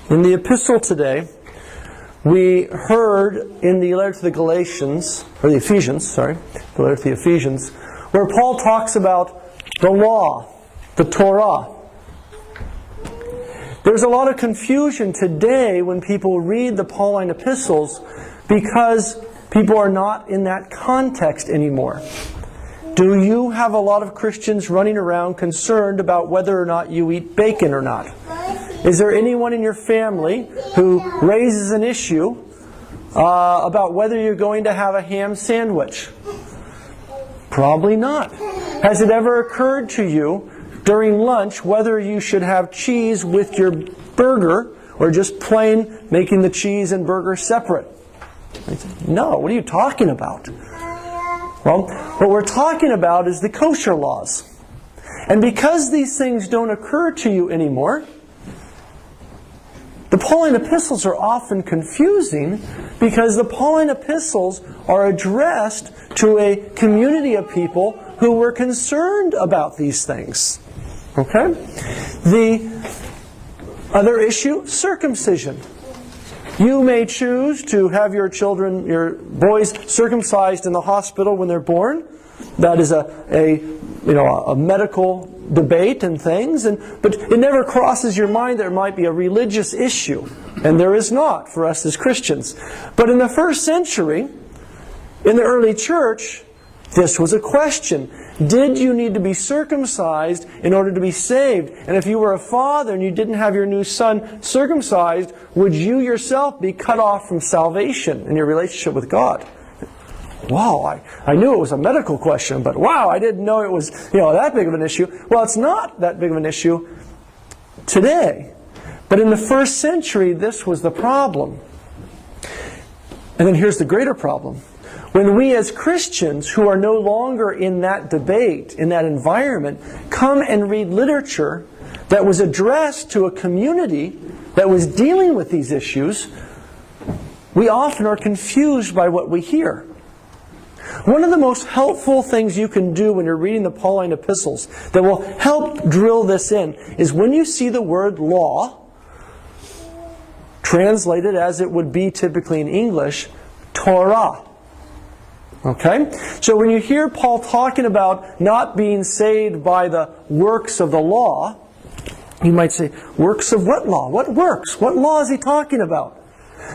In the epistle today, we heard in the letter to the Galatians, or the Ephesians, sorry, the letter to the Ephesians, where Paul talks about the law, the Torah. There's a lot of confusion today when people read the Pauline epistles because people are not in that context anymore. Do you have a lot of Christians running around concerned about whether or not you eat bacon or not? Is there anyone in your family who raises an issue about whether you're going to have a ham sandwich? Probably not. Has it ever occurred to you during lunch whether you should have cheese with your burger or just plain making the cheese and burger separate? No, what are you talking about? Well, what we're talking about is the kosher laws. And because these things don't occur to you anymore, the Pauline epistles are often confusing because the Pauline epistles are addressed to a community of people who were concerned about these things. Okay? The other issue, circumcision. You may choose to have your children, your boys, circumcised in the hospital when they're born. That is a medical debate and things, but it never crosses your mind there might be a religious issue, and there is not for us as Christians. But in the first century, in the early church, this was a question. Did you need to be circumcised in order to be saved? And if you were a father and you didn't have your new son circumcised, would you yourself be cut off from salvation in your relationship with God? Wow, I knew it was a medical question, but wow, I didn't know it was that big of an issue. Well, it's not that big of an issue today. But in the first century, this was the problem. And then here's the greater problem. When we as Christians, who are no longer in that debate, in that environment, come and read literature that was addressed to a community that was dealing with these issues, we often are confused by what we hear. One of the most helpful things you can do when you're reading the Pauline epistles that will help drill this in is when you see the word law, translated as it would be typically in English, Torah. Okay? So when you hear Paul talking about not being saved by the works of the law, you might say, works of what law? What works? What law is he talking about?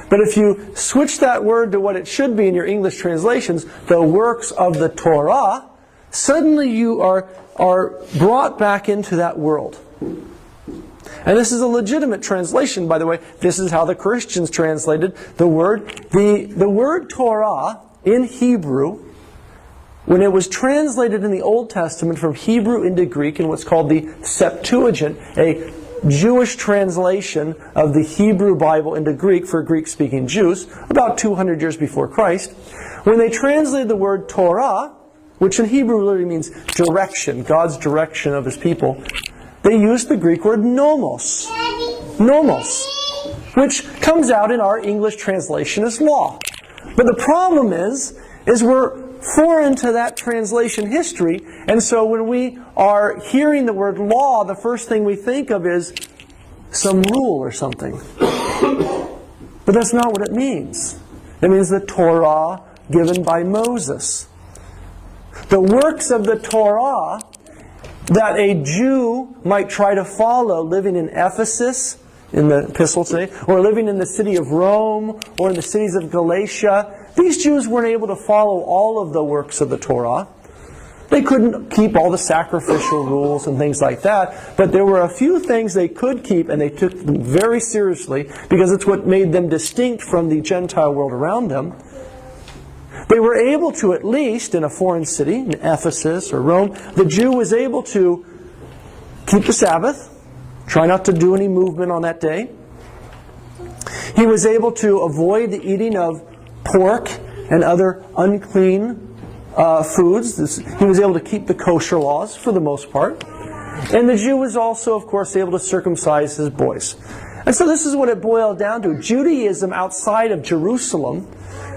But if you switch that word to what it should be in your English translations, the works of the Torah, suddenly you are brought back into that world. And this is a legitimate translation, by the way. This is how the Christians translated the word. The word Torah in Hebrew, when it was translated in the Old Testament from Hebrew into Greek in what's called the Septuagint, a Jewish translation of the Hebrew Bible into Greek for Greek-speaking Jews, about 200 years before Christ, when they translated the word Torah, which in Hebrew literally means direction, God's direction of His people, they used the Greek word nomos. Nomos, which comes out in our English translation as law. But the problem is we're foreign to that translation history, and so when we are hearing the word law, the first thing we think of is some rule or something. But that's not what it means. It means the Torah given by Moses. The works of the Torah that a Jew might try to follow living in Ephesus, in the epistle today, or living in the city of Rome, or in the cities of Galatia, these Jews weren't able to follow all of the works of the Torah. They couldn't keep all the sacrificial rules and things like that, but there were a few things they could keep, and they took them very seriously, because it's what made them distinct from the Gentile world around them. They were able to, at least in a foreign city, in Ephesus or Rome, the Jew was able to keep the Sabbath, try not to do any movement on that day. He was able to avoid the eating of pork and other unclean foods. He was able to keep the kosher laws for the most part. And the Jew was also, of course, able to circumcise his boys. And so this is what it boiled down to. Judaism outside of Jerusalem,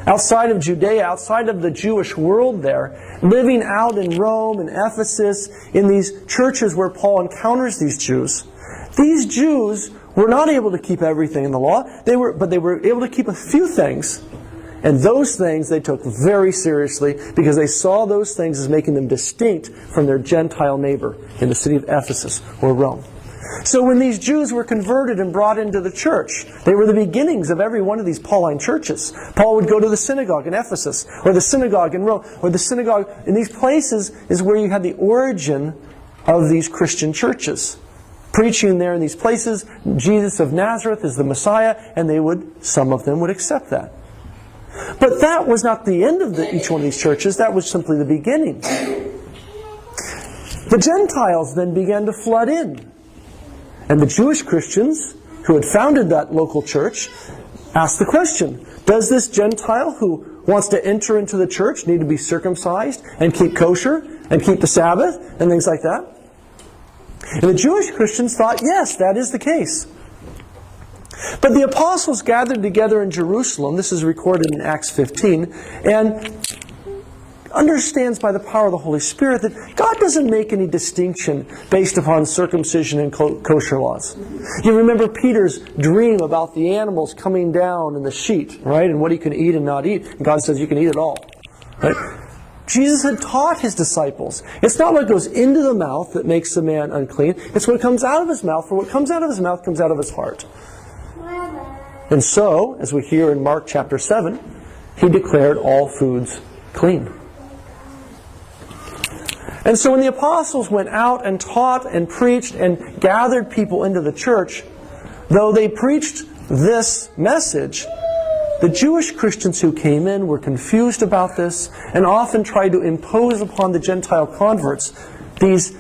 outside of Judea, outside of the Jewish world there, living out in Rome and Ephesus, in these churches where Paul encounters these Jews were not able to keep everything in the law, but they were able to keep a few things. And those things they took very seriously because they saw those things as making them distinct from their Gentile neighbor in the city of Ephesus or Rome. So when these Jews were converted and brought into the church, they were the beginnings of every one of these Pauline churches. Paul would go to the synagogue in Ephesus, or the synagogue in Rome, or the synagogue in these places is where you had the origin of these Christian churches. Preaching there in these places, Jesus of Nazareth is the Messiah, and some of them would accept that. But that was not the end of each one of these churches. That was simply the beginning. The Gentiles then began to flood in. And the Jewish Christians who had founded that local church asked the question, does this Gentile who wants to enter into the church need to be circumcised and keep kosher and keep the Sabbath and things like that? And the Jewish Christians thought, yes, that is the case. But the apostles gathered together in Jerusalem, this is recorded in Acts 15, and understands by the power of the Holy Spirit that God doesn't make any distinction based upon circumcision and kosher laws. You remember Peter's dream about the animals coming down in the sheet, right? And what he can eat and not eat. And God says you can eat it all. Right? Jesus had taught his disciples. It's not what goes into the mouth that makes the man unclean. It's what comes out of his mouth. For what comes out of his mouth comes out of his heart. And so, as we hear in Mark chapter 7, he declared all foods clean. And so when the apostles went out and taught and preached and gathered people into the church, though they preached this message, the Jewish Christians who came in were confused about this and often tried to impose upon the Gentile converts these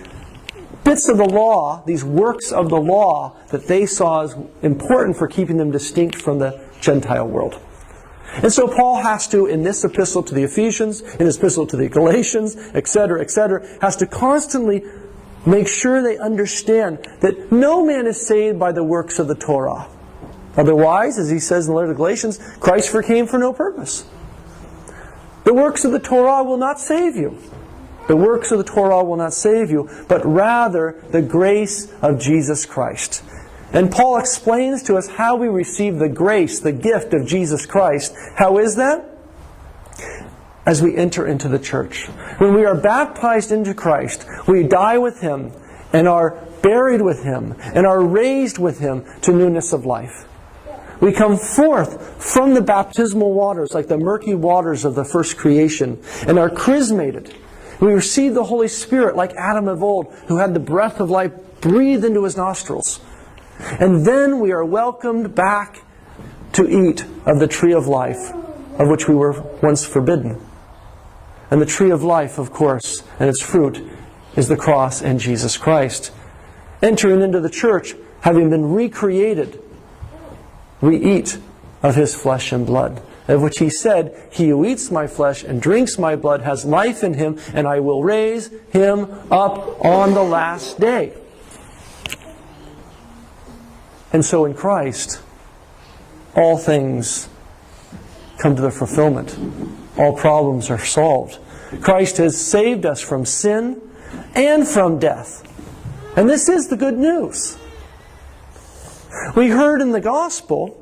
bits of the law, these works of the law that they saw as important for keeping them distinct from the Gentile world. And so Paul has to, in this epistle to the Ephesians, in his epistle to the Galatians, etc., has to constantly make sure they understand that no man is saved by the works of the Torah. Otherwise, as he says in the letter to the Galatians, Christ came for no purpose. The works of the Torah will not save you. The works of the Torah will not save you, but rather the grace of Jesus Christ. And Paul explains to us how we receive the grace, the gift of Jesus Christ. How is that? As we enter into the church. When we are baptized into Christ, we die with Him and are buried with Him and are raised with Him to newness of life. We come forth from the baptismal waters, like the murky waters of the first creation, and are chrismated. We receive the Holy Spirit like Adam of old, who had the breath of life breathed into his nostrils. And then we are welcomed back to eat of the tree of life, of which we were once forbidden. And the tree of life, of course, and its fruit is the cross and Jesus Christ. Entering into the church, having been recreated, we eat of His flesh and blood, of which He said, "He who eats my flesh and drinks my blood has life in him, and I will raise him up on the last day." And so in Christ, all things come to the fulfillment. All problems are solved. Christ has saved us from sin and from death. And this is the good news. We heard in the gospel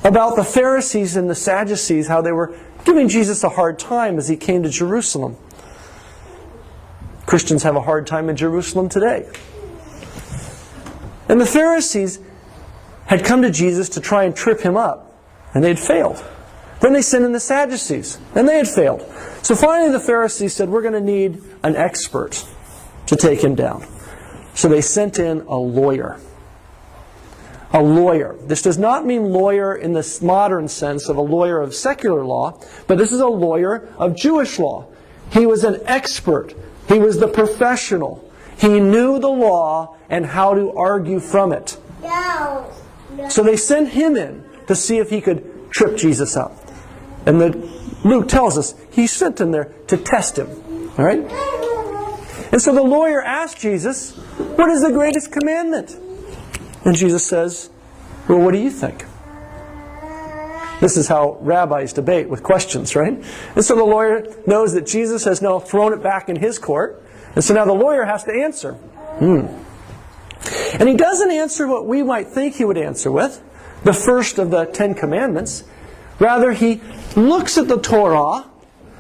about the Pharisees and the Sadducees, how they were giving Jesus a hard time as He came to Jerusalem. Christians have a hard time in Jerusalem today. And the Pharisees had come to Jesus to try and trip Him up, and they had failed. Then they sent in the Sadducees, and they had failed. So finally the Pharisees said, we're going to need an expert to take Him down. So they sent in a lawyer. A lawyer. This does not mean lawyer in the modern sense of a lawyer of secular law, but this is a lawyer of Jewish law. He was an expert. He was the professional. He knew the law and how to argue from it. So they sent him in to see if he could trip Jesus up. And Luke tells us he sent him there to test Him. All right? And so the lawyer asked Jesus, what is the greatest commandment? And Jesus says, well, what do you think? This is how rabbis debate with questions, right? And so the lawyer knows that Jesus has now thrown it back in his court. And so now the lawyer has to answer. And he doesn't answer what we might think he would answer with, the first of the 10 commandments. Rather, he looks at the Torah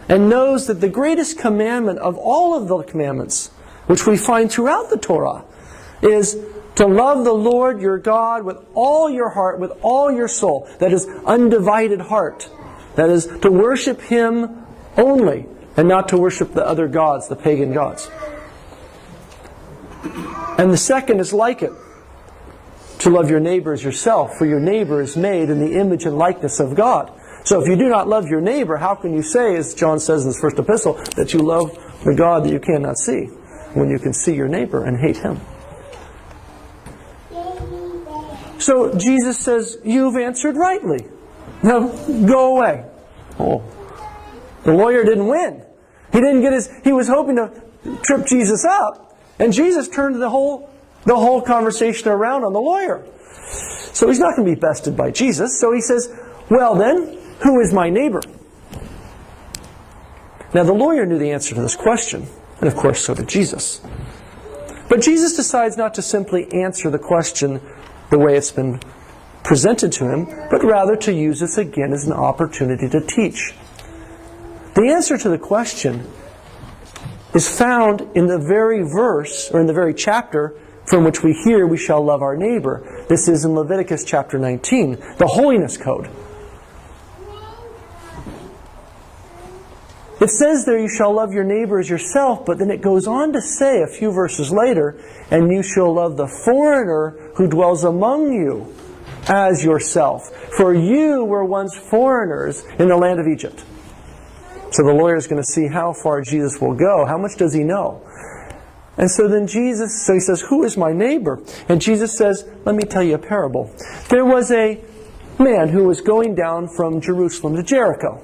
and knows that the greatest commandment of all of the commandments, which we find throughout the Torah, is to love the Lord your God with all your heart, with all your soul. That is undivided heart. That is to worship Him only, and not to worship the other gods, the pagan gods. And the second is like it, to love your neighbor as yourself, for your neighbor is made in the image and likeness of God. So if you do not love your neighbor, how can you say, as John says in his first epistle, that you love the God that you cannot see, when you can see your neighbor and hate him? So Jesus says, you've answered rightly. Now go away. Oh, the lawyer didn't win. He was hoping to trip Jesus up, and Jesus turned the whole conversation around on the lawyer. So he's not going to be bested by Jesus. So he says, well then, who is my neighbor? Now the lawyer knew the answer to this question, and of course so did Jesus. But Jesus decides not to simply answer the question the way it's been presented to him, but rather to use this again as an opportunity to teach. The answer to the question is found in the very verse, or in the very chapter from which we hear we shall love our neighbor. This is in Leviticus chapter 19, the holiness code. It says there, you shall love your neighbor as yourself, but then it goes on to say a few verses later, and you shall love the foreigner who dwells among you as yourself. For you were once foreigners in the land of Egypt. So the lawyer is going to see how far Jesus will go. How much does he know? And so then he says, who is my neighbor? And Jesus says, let me tell you a parable. There was a man who was going down from Jerusalem to Jericho.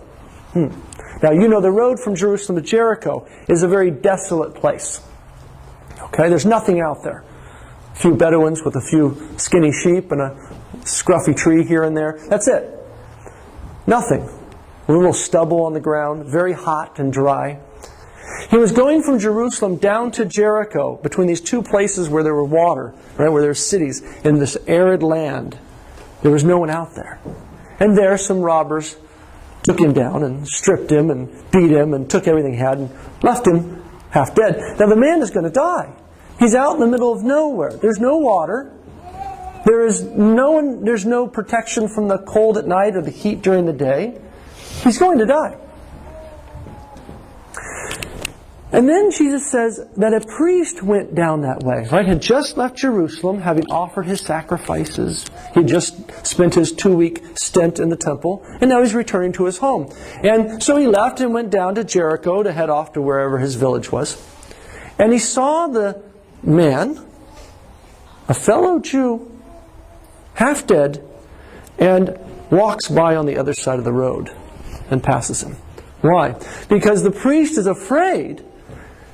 Now, you know the road from Jerusalem to Jericho is a very desolate place. Okay, there's nothing out there. A few Bedouins with a few skinny sheep and a scruffy tree here and there. That's it. Nothing. A little stubble on the ground, very hot and dry. He was going from Jerusalem down to Jericho, between these two places where there were water, right, where there were cities, in this arid land. There was no one out there. And there some robbers took him down and stripped him and beat him and took everything he had and left him half dead. Now the man is going to die. He's out in the middle of nowhere. There's no water. There's no protection from the cold at night or the heat during the day. He's going to die. And then Jesus says that a priest went down that way, right? Had just left Jerusalem, having offered his sacrifices. He'd just spent his 2-week stint in the temple, and now he's returning to his home. And so he left and went down to Jericho to head off to wherever his village was. And he saw the man, a fellow Jew, half dead, and walks by on the other side of the road and passes him. Why? Because the priest is afraid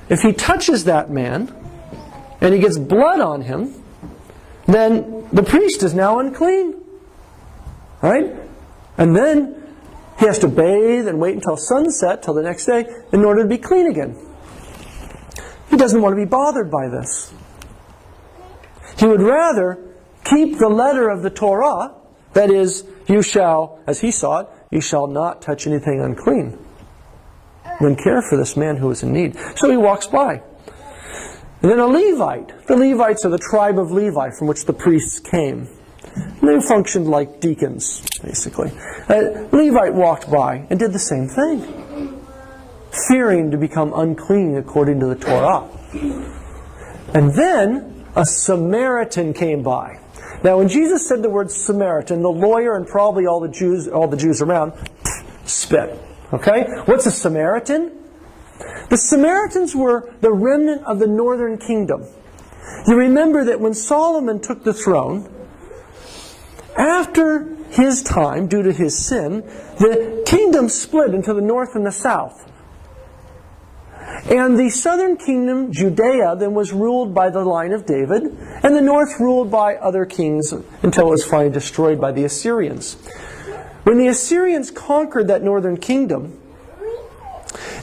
if he touches that man and he gets blood on him, then the priest is now unclean. Right? And then he has to bathe and wait until sunset, till the next day, in order to be clean again. He doesn't want to be bothered by this. He would rather keep the letter of the Torah, that is, you shall, as he saw it, you shall not touch anything unclean, than care for this man who is in need. So he walks by. And then a Levite. The Levites are the tribe of Levi from which the priests came. And they functioned like deacons, basically. A Levite walked by and did the same thing, fearing to become unclean according to the Torah. And then a Samaritan came by. Now when Jesus said the word Samaritan, the lawyer and probably all the Jews around spit. Okay? What's a Samaritan? The Samaritans were the remnant of the northern kingdom. You remember that when Solomon took the throne, after his time, due to his sin, the kingdom split into the north and the south. And the southern kingdom, Judea, then was ruled by the line of David, and the north ruled by other kings until it was finally destroyed by the Assyrians. When the Assyrians conquered that northern kingdom,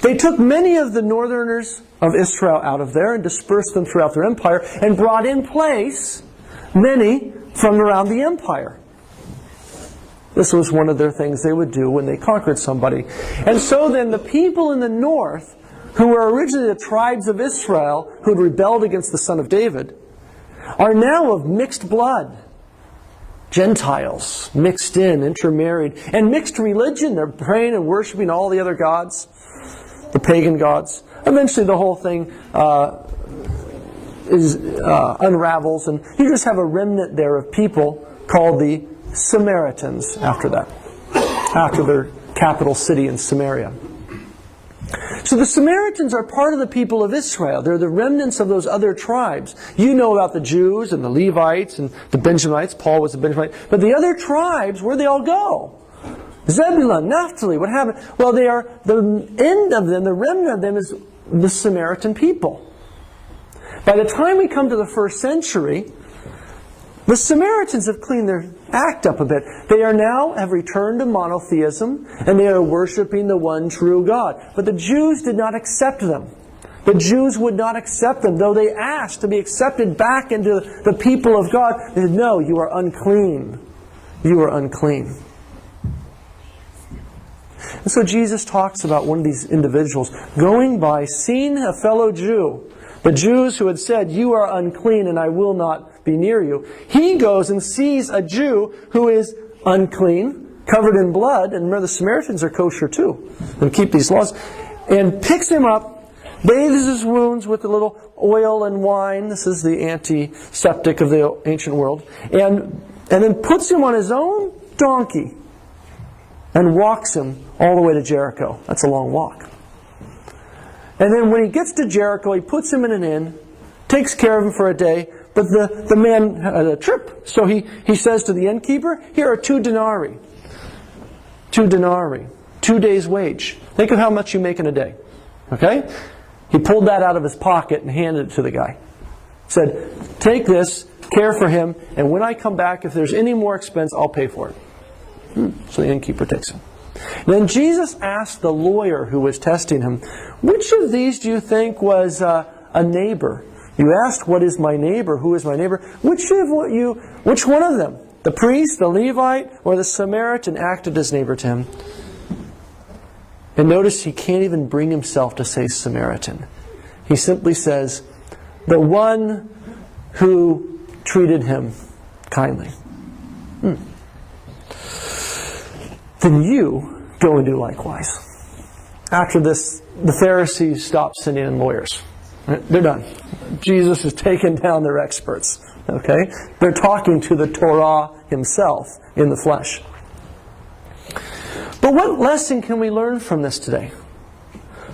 they took many of the northerners of Israel out of there and dispersed them throughout their empire and brought in place many from around the empire. This was one of their things they would do when they conquered somebody. And so then the people in the north, who were originally the tribes of Israel, who had rebelled against the Son of David, are now of mixed blood. Gentiles, mixed in, intermarried, and mixed religion. They're praying and worshiping all the other gods, the pagan gods. Eventually the whole thing unravels, and you just have a remnant there of people called the Samaritans after that, after their capital city in Samaria. So the Samaritans are part of the people of Israel. They're the remnants of those other tribes. You know about the Jews and the Levites and the Benjamites. Paul was a Benjamite. But the other tribes, where'd they all go? Zebulun, Naphtali, what happened? Well, they are, the end of them, the remnant of them is the Samaritan people. By the time we come to the first century, the Samaritans have cleaned their act up a bit. They are now have returned to monotheism, and they are worshiping the one true God. But the Jews did not accept them. The Jews would not accept them, though they asked to be accepted back into the people of God. They said, no, you are unclean. You are unclean. And so Jesus talks about one of these individuals going by, seeing a fellow Jew, the Jews who had said, you are unclean and I will not be near you. He goes and sees a Jew who is unclean, covered in blood, and remember the Samaritans are kosher too, and keep these laws, and picks him up, bathes his wounds with a little oil and wine. This is the antiseptic of the ancient world. And then puts him on his own donkey and walks him all the way to Jericho. That's a long walk. And then when he gets to Jericho, he puts him in an inn, takes care of him for a day, but the man had a trip. So he says to the innkeeper, here are 2 denarii. 2 denarii. 2 days' wage. Think of how much you make in a day. Okay? He pulled that out of his pocket and handed it to the guy. Said, take this, care for him, and when I come back, if there's any more expense, I'll pay for it. So the innkeeper takes him. Then Jesus asked the lawyer who was testing him, which of these do you think was a neighbor? You asked, what is my neighbor? Who is my neighbor? Which one of them? The priest, the Levite, or the Samaritan acted as neighbor to him? And notice he can't even bring himself to say Samaritan. He simply says, the one who treated him kindly. Then you go and do likewise. After this, the Pharisees stop sending in lawyers. They're done. Jesus has taken down their experts. Okay? They're talking to the Torah himself in the flesh. But what lesson can we learn from this today?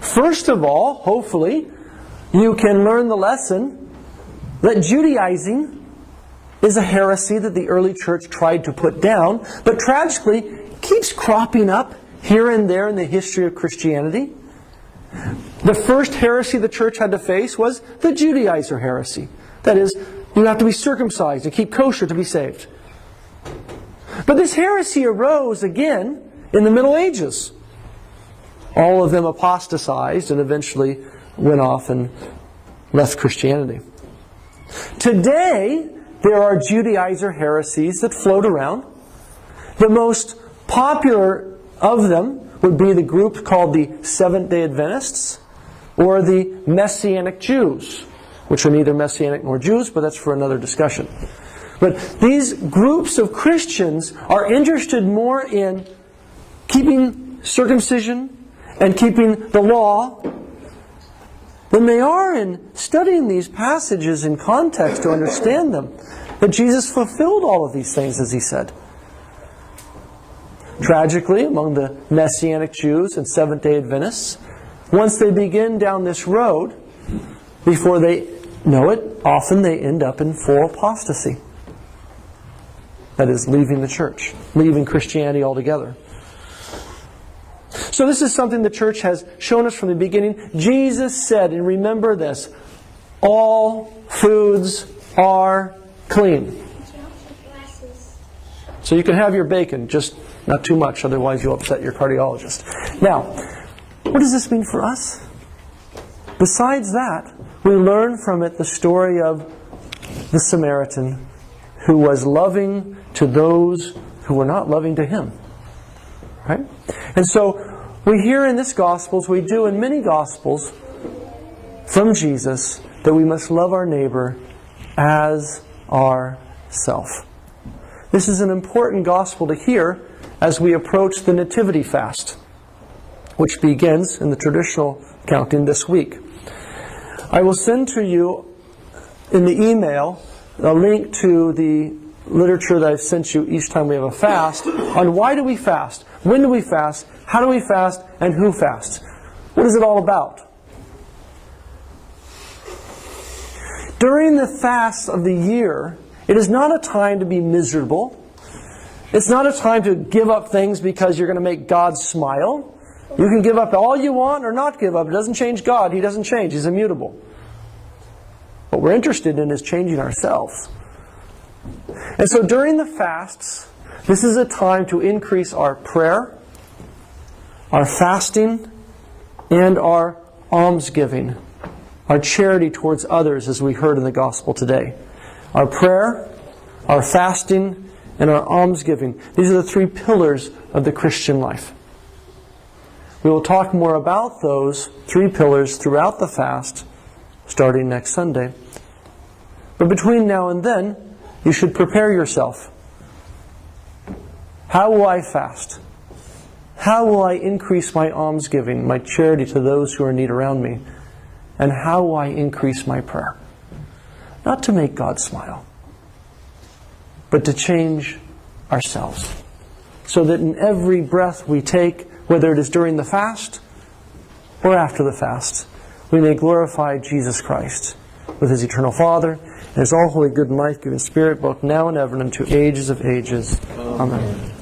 First of all, hopefully, you can learn the lesson that Judaizing is a heresy that the early church tried to put down, but tragically keeps cropping up here and there in the history of Christianity. The first heresy the church had to face was the Judaizer heresy. That is, you have to be circumcised and keep kosher to be saved. But this heresy arose again in the Middle Ages. All of them apostatized and eventually went off and left Christianity. Today, there are Judaizer heresies that float around. The most popular of them would be the group called the Seventh-day Adventists or the Messianic Jews, which are neither Messianic nor Jews, but that's for another discussion. But these groups of Christians are interested more in keeping circumcision and keeping the law than they are in studying these passages in context to understand them. That Jesus fulfilled all of these things, as he said. Tragically, among the Messianic Jews and Seventh-day Adventists, once they begin down this road, before they know it, often they end up in full apostasy. That is, leaving the church, leaving Christianity altogether. So this is something the church has shown us from the beginning. Jesus said, and remember this, all foods are clean. So you can have your bacon, just not too much, otherwise you'll upset your cardiologist. Now, what does this mean for us? Besides that, we learn from it the story of the Samaritan who was loving to those who were not loving to him. Right? And so we hear in this Gospel, as we do in many Gospels from Jesus, that we must love our neighbor as ourself. This is an important Gospel to hear as we approach the Nativity Fast, which begins in the traditional counting this week. I will send to you in the email a link to the literature that I've sent you each time we have a fast on why do we fast, when do we fast, how do we fast, and who fasts. What is it all about? During the fast of the year, it is not a time to be miserable. It's not a time to give up things because you're going to make God smile. You can give up all you want or not give up. It doesn't change God. He doesn't change. He's immutable. What we're interested in is changing ourselves. And so during the fasts, this is a time to increase our prayer, our fasting, and our almsgiving, our charity towards others, as we heard in the Gospel today. Our prayer, our fasting, and our almsgiving. These are the three pillars of the Christian life. We will talk more about those three pillars throughout the fast, starting next Sunday. But between now and then, you should prepare yourself. How will I fast? How will I increase my almsgiving, my charity to those who are in need around me? And how will I increase my prayer? Not to make God smile, but to change ourselves. So that in every breath we take, whether it is during the fast or after the fast, we may glorify Jesus Christ with His eternal Father and His all-holy, good and life-giving Spirit, both now and ever and unto ages of ages. Amen.